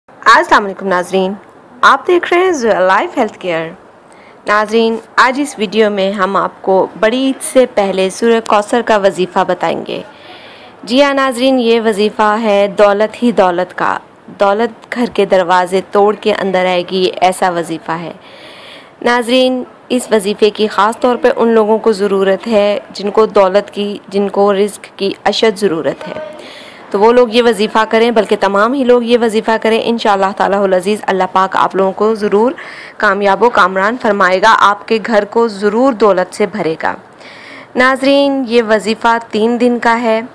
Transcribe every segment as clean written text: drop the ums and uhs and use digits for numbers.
अस्सलाम वालेकुम नाजरीन, आप देख रहे हैं ज़ोया लाइफ हेल्थ केयर। नाजरीन, आज इस वीडियो में हम आपको बड़ी ईद से पहले सूरह कौसर का वजीफ़ा बताएंगे। जी हाँ नाजरीन, ये वजीफ़ा है दौलत ही दौलत का। दौलत घर के दरवाजे तोड़ के अंदर आएगी, ऐसा वजीफ़ा है। नाजरीन, इस वजीफ़े की ख़ास तौर पे उन लोगों को ज़रूरत है जिनको दौलत की, जिनको रिज़्क की अशद ज़रूरत है, तो वो लोग ये वजीफ़ा करें, बल्कि तमाम ही लोग ये वजीफ़ा करें। इंशाअल्लाह तालाहुल अज़ीज़ अल्लाह पाक आप लोगों को ज़रूर कामयाब व कामरान फरमाएगा, आपके घर को ज़रूर दौलत से भरेगा। नाजरीन, ये वजीफ़ा 3 दिन का है।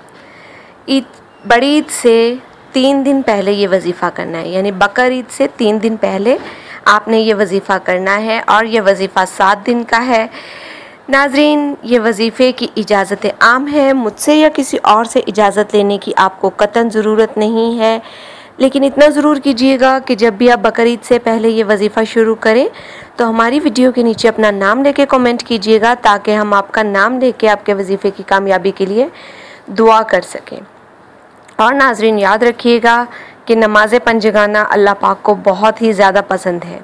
ईद, बड़ी ईद से 3 दिन पहले ये वजीफ़ा करना है, यानी बकर ईद से 3 दिन पहले आपने ये वजीफ़ा करना है, और ये वजीफ़ा 7 दिन का है। नाजरीन, ये वजीफ़े की इजाज़त आम है, मुझसे या किसी और से इजाज़त लेने की आपको कतन ज़रूरत नहीं है। लेकिन इतना ज़रूर कीजिएगा कि जब भी आप बकर ईद से पहले ये वजीफ़ा शुरू करें तो हमारी वीडियो के नीचे अपना नाम लेके कमेंट कीजिएगा, ताकि हम आपका नाम लेके आपके वजीफ़े की कामयाबी के लिए दुआ कर सकें। और नाजरीन, याद रखिएगा कि नमाज़ पंजगाना अल्लाह पाक को बहुत ही ज़्यादा पसंद है।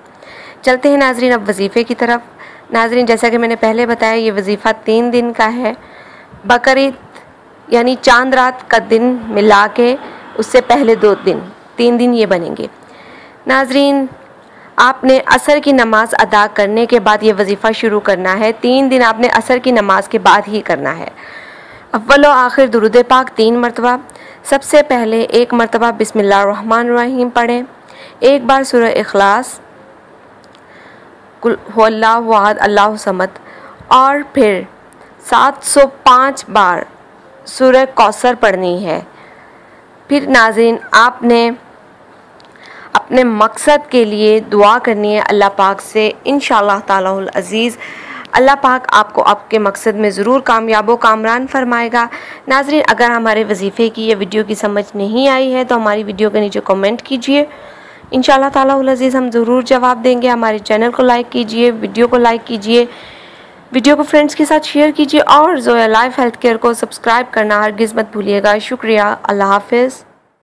चलते हैं नाजरीन अब वजीफ़े की तरफ। नाजरीन, जैसा कि मैंने पहले बताया, ये वजीफ़ा 3 दिन का है। बकर ईद यानी चांद रात का दिन मिला के उससे पहले 2 दिन, 3 दिन ये बनेंगे। नाजरीन, आपने असर की नमाज़ अदा करने के बाद ये वजीफ़ा शुरू करना है। 3 दिन आपने असर की नमाज़ के बाद ही करना है। अव्वल व आखिर दुरूद पाक 3 मरतबा। सबसे पहले 1 मरतबा बिस्मिल्लाहिर्रहमानिर्रहीम पढ़ें, 1 बार सूरह इखलास, कुल हुवल्लाहु अहद अल्लाहु समद, और फिर 705 बार सूरह कौसर पढ़नी है। फिर नाज़रीन, आपने अपने मकसद के लिए दुआ करनी है अल्लाह पाक से। इंशाअल्लाह तालाहुल अज़ीज़ अल्लाह पाक आपको आपके मकसद में ज़रूर कामयाब व कामरान फरमाएगा। नाज़रीन, अगर हमारे वजीफ़े की या वीडियो की समझ नहीं आई है तो हमारी वीडियो के नीचे कमेंट कीजिए, इंशाअल्लाह तालाहुल अज़ीज़ हम ज़रूर जवाब देंगे। हमारे चैनल को लाइक कीजिए, वीडियो को लाइक कीजिए, वीडियो को फ्रेंड्स के साथ शेयर कीजिए, और ज़ोया लाइफ हेल्थ केयर को सब्सक्राइब करना हरगिज़ मत भूलिएगा। शुक्रिया, अल्लाह हाफ़िज़।